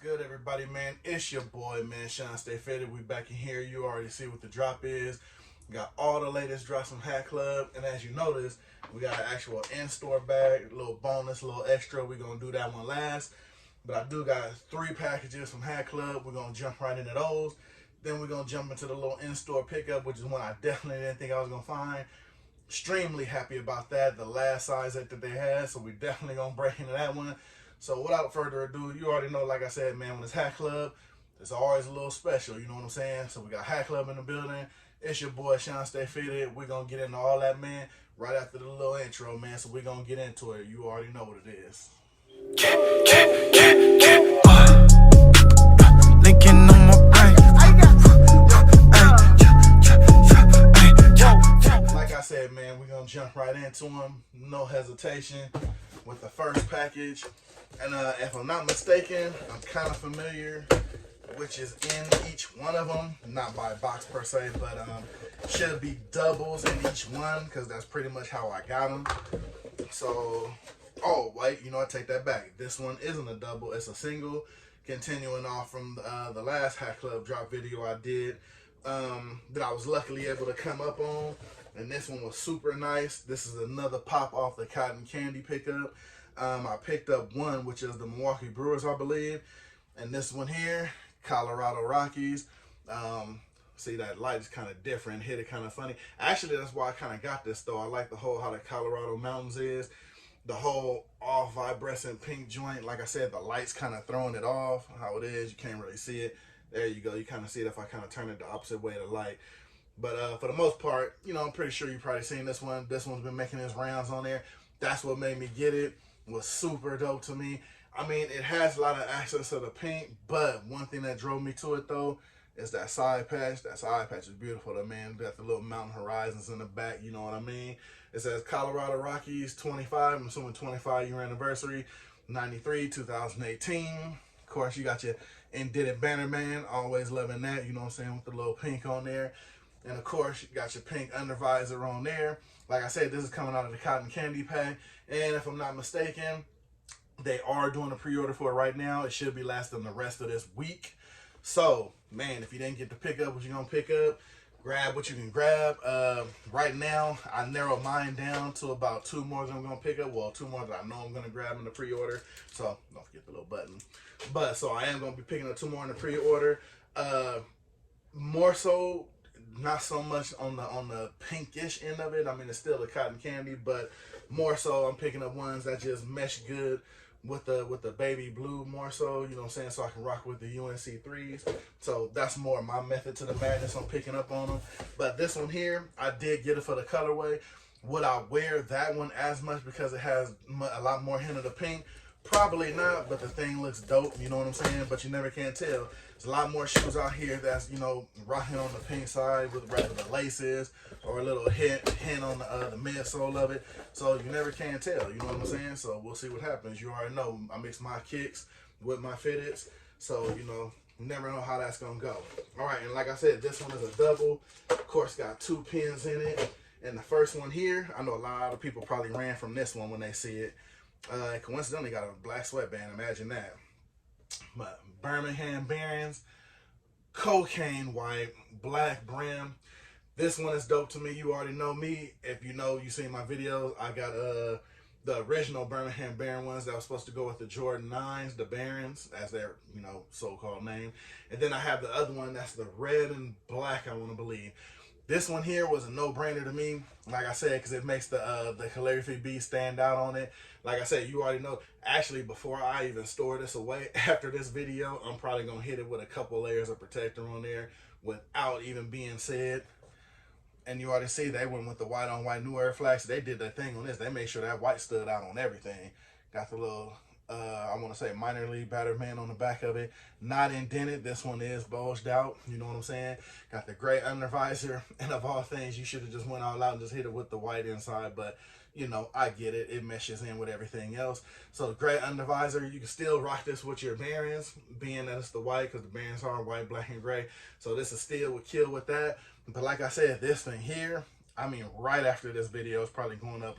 good, everybody, man? It's your boy, man, Shawn.Stay.Fitted. We back in here. You already see what the drop is. We got all the latest drops from HatClub, and as you notice, we got an actual in-store bag, a little bonus, a little extra. We're gonna do that one last, but I do got 3 packages from HatClub. We're gonna jump right into those. Then we're gonna jump into the little in-store pickup, which is one I definitely didn't think I was gonna find. Extremely happy about that. The last size that they had, so we definitely gonna break into that one. So without further ado, you already know, like I said, man, when it's HatClub, it's always a little special, you know what I'm saying? So we got HatClub in the building. It's your boy, Shawn.Stay.Fitted. We're going to get into all that, man, right after the little intro, man. So we're going to get into it. You already know what it is. Linking on my brain. Like I said, man, we're going to jump right into them. No hesitation with the first package. And if I'm not mistaken, I'm kind of familiar, which is in each one of them. Not by box per se, but should be doubles in each one because that's pretty much how I got them. So, oh, wait, you know, I take that back. This one isn't a double, it's a single. Continuing off from the last HatClub drop video I did that I was luckily able to come up on. And this one was super nice. This is another pop off the cotton candy pickup. I picked up one, which is the Milwaukee Brewers, I believe. And this one here, Colorado Rockies. See, that light is kind of different, hit it kind of funny. Actually, that's why I kind of got this, though. I like the whole, how the Colorado Mountains is. The whole all vibrant pink joint. Like I said, the light's kind of throwing it off. How it is, you can't really see it. There you go. You kind of see it if I kind of turn it the opposite way of the light. But for the most part, you know, I'm pretty sure you've probably seen this one. This one's been making its rounds on there. That's what made me get it. Was super dope to me. I mean, it has a lot of accents to the pink, but one thing that drove me to it, though, is that side patch. That side patch is beautiful, though, man. Got the little mountain horizons in the back, you know what I mean? It says Colorado Rockies 25, I'm assuming 25-year anniversary, 93, 2018. Of course, you got your indented banner, man. Always loving that, you know what I'm saying, with the little pink on there. And, of course, you got your pink under visor on there. Like I said, this is coming out of the cotton candy pack. And if I'm not mistaken, they are doing a pre-order for it right now. It should be lasting the rest of this week. So, man, if you didn't get to pick up what you're going to pick up, grab what you can grab. Right now, I narrowed mine down to about 2 more that I'm going to pick up. Well, 2 more that I know I'm going to grab in the pre-order. So, don't forget the little button. But, so I am going to be picking up 2 more in the pre-order. More so, not so much on the pinkish end of it. I mean, it's still a cotton candy, but more so I'm picking up ones that just mesh good with the baby blue, more so, you know what I'm saying, so I can rock with the UNC 3s. So that's more my method to the madness on picking up on them. But this one here, I did get it for the colorway. Would I wear that one as much because it has a lot more hint of the pink? Probably not, but the thing looks dope, you know what I'm saying? But you never can tell. There's a lot more shoes out here that's, you know, rocking on the pink side with rather the laces or a little hint on the midsole of it. So you never can tell, you know what I'm saying? So we'll see what happens. You already know I mix my kicks with my fitteds. So, you know, never know how that's going to go. All right, and like I said, this one is a double. Of course, got 2 pins in it. And the first one here, I know a lot of people probably ran from this one when they see it. Coincidentally got a black sweatband, imagine that. But Birmingham Bearings, cocaine white, black brim. This one is dope to me. You already know me. If you know, you seen my videos, I got the original Birmingham Bearing ones that was supposed to go with the Jordan 9s, the Barons, as their, you know, so-called name. And then I have the other one that's the red and black, I want to believe. This one here was a no-brainer to me, like I said, because it makes the calligraphy B stand out on it. Like I said, you already know. Actually, before I even store this away, after this video, I'm probably going to hit it with a couple layers of protector on there without even being said. And you already see they went with the white on white New Era flags. They did their thing on this. They made sure that white stood out on everything. Got the little, I want to say minor league batter man on the back of it. Not indented. This one is bulged out. You know what I'm saying? Got the gray under visor. And of all things, you should have just went all out and just hit it with the white inside. But, you know, I get it. It meshes in with everything else. So the gray under visor, you can still rock this with your Bearings, being that it's the white, because the Bearings are white, black, and gray. So this is still would kill with that. But like I said, this thing here, I mean, right after this video, it's probably going up,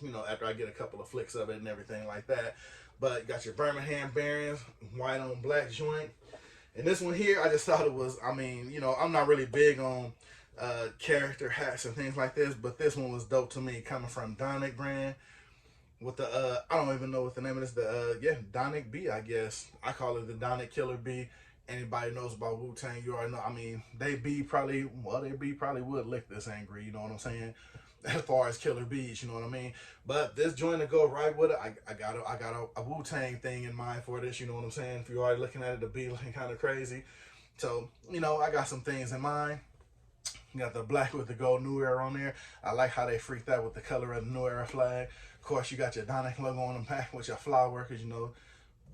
you know, after I get a couple of flicks of it and everything like that. But you got your Birmingham Bearings, white on black joint. And this one here, I just thought it was, I mean, you know, I'm not really big on character hats and things like this, but this one was dope to me, coming from Donek Brand with the, I don't even know what the name of this, yeah, Donek B, I guess. I call it the Donek Killer B. Anybody knows about Wu-Tang, you already know. I mean, they probably would lick this angry, you know what I'm saying? As far as killer bees, you know what I mean? But this joint to go right with it, I got a Wu-Tang thing in mind for this, you know what I'm saying? If you're already looking at it, the beat looking kind of crazy. So, you know, I got some things in mind. You got the black with the gold New Era on there. I like how they freaked out with the color of the New Era flag. Of course, you got your Donek logo on the back with your flower, because, you know,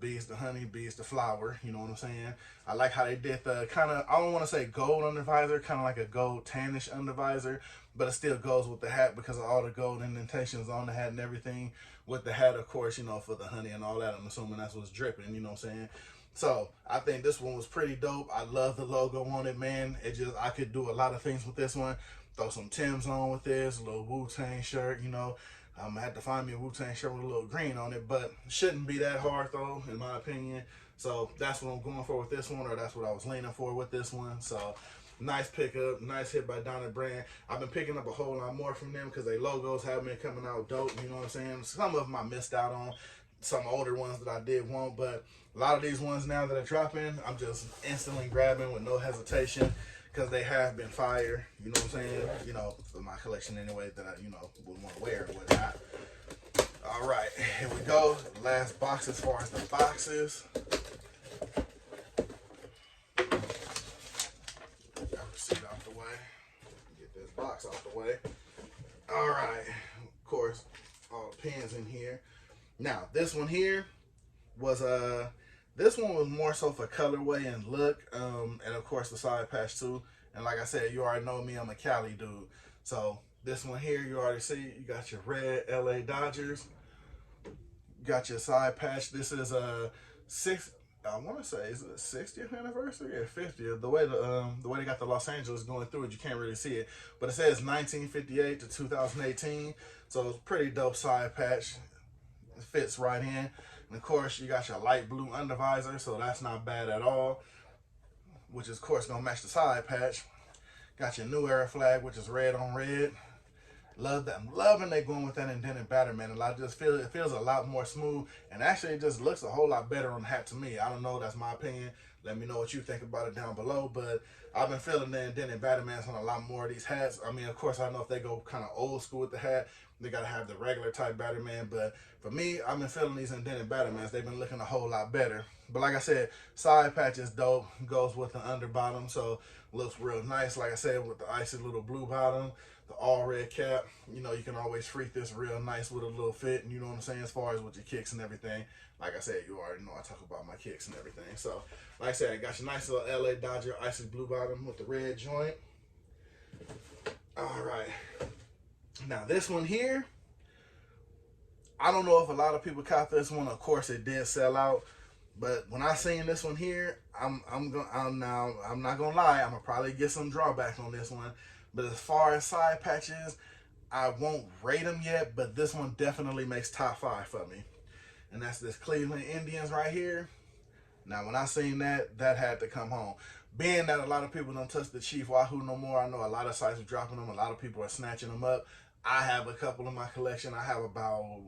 B is the honey, B is the flower, you know what I'm saying? I like how they did the kind of, I don't want to say gold undervisor, kind of like a gold tannish undervisor, but it still goes with the hat because of all the gold indentations on the hat and everything. With the hat, of course, you know, for the honey and all that, I'm assuming that's what's dripping, you know what I'm saying? So, I think this one was pretty dope. I love the logo on it, man. It just, I could do a lot of things with this one. Throw some Timbs on with this, a little Wu-Tang shirt, you know. I'm gonna have to find me a Wu-Tang shirt with a little green on it, but it shouldn't be that hard though, in my opinion. So that's what I'm going for with this one, or that's what I was leaning for with this one. So nice pickup, nice hit by Donek Brand. I've been picking up a whole lot more from them because their logos have been coming out dope, you know what I'm saying? Some of them I missed out on, some older ones that I did want, but a lot of these ones now that are dropping, I'm just instantly grabbing with no hesitation, because they have been fire, you know what I'm saying? You know, for my collection anyway, that I, you know, would want to wear and whatnot. All right, here we go. Last box as far as the boxes. Got the receipt out the way. Get this box out the way. All right, of course, all the pins in here. Now, this one here was this one was more so for colorway and look, and of course the side patch too. And like I said, you already know me, I'm a Cali dude. So this one here, you already see, you got your red LA Dodgers. You got your side patch. This is a I want to say, is it 60th anniversary or 50th? The way they got the Los Angeles going through it, you can't really see it, but it says 1958 to 2018. So it's pretty dope side patch. It fits right in. And of course, you got your light blue undervisor, so that's not bad at all, which is, of course, gonna match the side patch. Got your New Era flag, which is red on red. Love that. I'm loving they going with that indented batter, man. And I just feel it feels a lot more smooth, and actually it just looks a whole lot better on the hat to me. I don't know, that's my opinion. Let me know what you think about it down below. But I've been feeling the indented battermans on a lot more of these hats. I mean, of course, I know if they go kind of old school with the hat, they gotta have the regular type batterman. But for me, I've been feeling these indented battermans. They've been looking a whole lot better. But like I said, side patch is dope. Goes with the under bottom, so looks real nice. Like I said, with the icy little blue bottom, the all red cap, you know, you can always freak this real nice with a little fit, and you know what I'm saying, as far as with your kicks and everything. Like I said, you already know I talk about my kicks and everything. So like I said, I got your nice little LA Dodger icy blue bottom with the red joint. All right, now this one here, I don't know if a lot of people caught this one. Of course it did sell out, but when I seen this one here, I'm not gonna lie, I'm gonna probably get some drawback on this one. But as far as side patches, I won't rate them yet, but this one definitely makes top 5 for me. And that's this Cleveland Indians right here. Now, when I seen that, that had to come home. Being that a lot of people don't touch the Chief Wahoo no more, I know a lot of sites are dropping them. A lot of people are snatching them up. I have a couple in my collection. I have about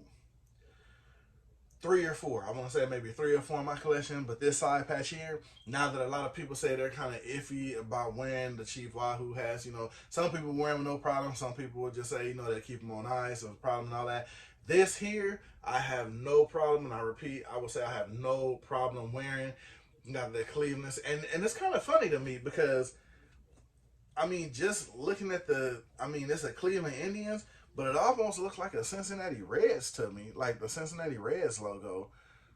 3 or 4. I want to say maybe 3 or 4 in my collection. But this side patch here, now that a lot of people say they're kind of iffy about wearing the Chief Wahoo hats, you know, some people wear them no problem. Some people will just say, you know, they keep them on ice, no problem and all that. This here, I have no problem, and I repeat, I would say I have no problem wearing. Got the Cleveland's, and it's kind of funny to me because, I mean, just looking at it's a Cleveland Indians, but it almost looks like a Cincinnati Reds to me, like the Cincinnati Reds logo.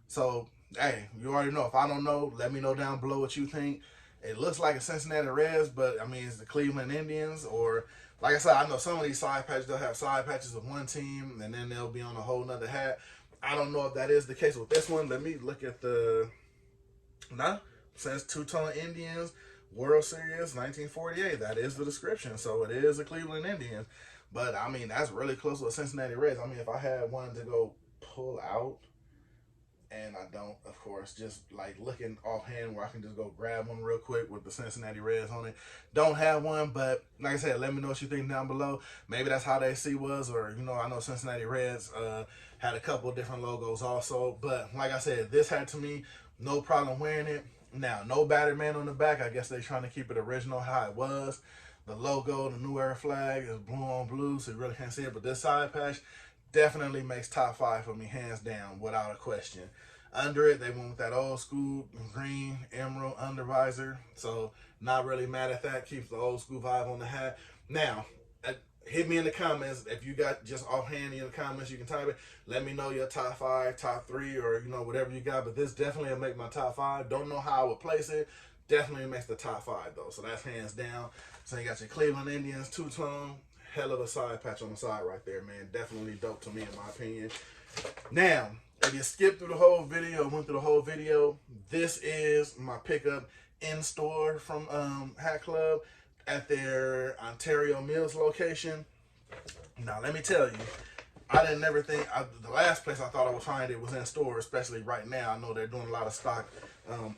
So, hey, you already know. If I don't know, let me know down below what you think. It looks like a Cincinnati Reds, but, I mean, it's the Cleveland Indians. Or, like I said, I know some of these side patches, they'll have side patches of one team, and then they'll be on a whole nother hat. I don't know if that is the case with this one. Let me look at the... No, says two-tone Indians, World Series, 1948. That is the description. So it is a Cleveland Indians. But, I mean, that's really close to a Cincinnati Reds. I mean, if I had one to go pull out, and I don't, of course, just like looking offhand where I can just go grab one real quick with the Cincinnati Reds on it. Don't have one, but like I said, let me know what you think down below. Maybe that's how the AC was, or you know, I know Cincinnati Reds had a couple of different logos also, but like I said, this had to me no problem wearing it. Now, no battered man on the back. I guess they're trying to keep it original how it was. The logo, the New Era flag is blue on blue, so you really can't see it. But this side patch definitely makes top 5 for me, hands down, without a question. Under it, they went with that old school green emerald under visor, so not really mad at that. Keeps the old school vibe on the hat. Now, hit me in the comments if you got just offhand in the comments. You can type it. Let me know your top 5, top 3, or you know whatever you got. But this definitely will make my top 5. Don't know how I would place it. Definitely makes the top 5 though. So that's hands down. So you got your Cleveland Indians two-tone. Hell of a side patch on the side right there, man. Definitely dope to me in my opinion. Now, if you skipped through the whole video, went through the whole video, this is my pickup in store from HatClub at their Ontario Mills location. Now, let me tell you, I didn't never think, the last place I thought I would find it was in store, especially right now. I know they're doing a lot of stock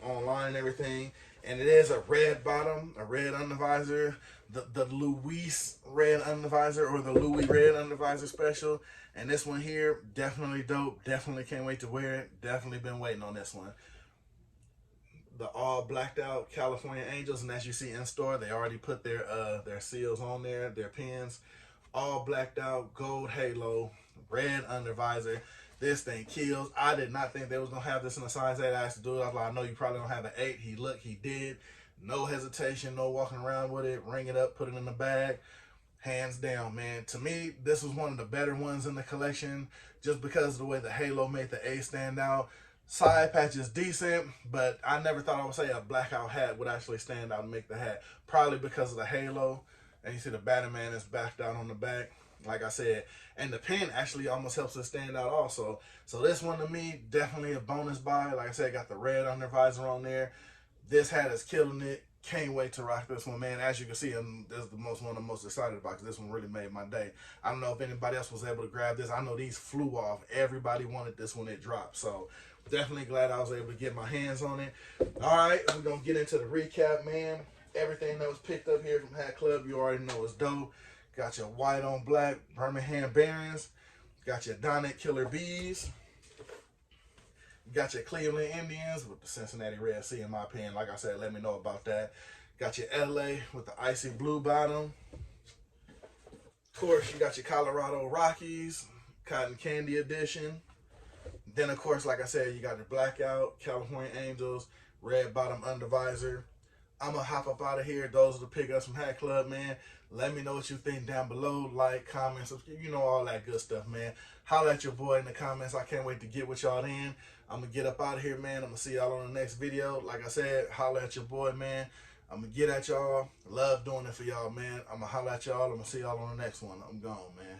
online and everything. And it is a red bottom, a red undervisor, the Louis red undervisor, or the Louis red undervisor special. And this one here, definitely dope. Definitely can't wait to wear it. Definitely been waiting on this one. The all blacked out California Angels, and as you see in store, they already put their seals on there, their pins. All blacked out, gold halo, red undervisor. This thing kills. I did not think they was gonna have this in a size 8. I asked the dude, I was like, I know you probably don't have an 8. He did. No hesitation, no walking around with it. Ring it up, put it in the bag. Hands down, man. To me, this was one of the better ones in the collection, just because of the way the halo made the A stand out. Side patch is decent, but I never thought I would say a blackout hat would actually stand out and make the hat. Probably because of the halo. And you see the Batman is backed out on the back, like I said. And the pin actually almost helps it stand out also. So this one to me, definitely a bonus buy. Like I said, got the red under visor on there. This hat is killing it. Can't wait to rock this one, man. As you can see, this is one I'm most excited about, because this one really made my day. I don't know if anybody else was able to grab this. I know these flew off. Everybody wanted this when it dropped. So definitely glad I was able to get my hands on it. All right, we're going to get into the recap, man. Everything that was picked up here from HatClub, you already know is dope. Got your white on black Birmingham Bearings. Got your Donek Killer Bees. Got your Cleveland Indians with the Cincinnati Red Sea, in my opinion. Like I said, let me know about that. Got your LA with the icy blue bottom. Of course, you got your Colorado Rockies, Cotton Candy Edition. Then, of course, like I said, you got the blackout California Angels, red bottom undervisor. I'm going to hop up out of here. Those are the pickups from HatClub, man. Let me know what you think down below. Like, comment, subscribe. You know, all that good stuff, man. Holla at your boy in the comments. I can't wait to get with y'all in. I'm going to get up out of here, man. I'm going to see y'all on the next video. Like I said, holla at your boy, man. I'm going to get at y'all. Love doing it for y'all, man. I'm going to holla at y'all. I'm going to see y'all on the next one. I'm gone, man.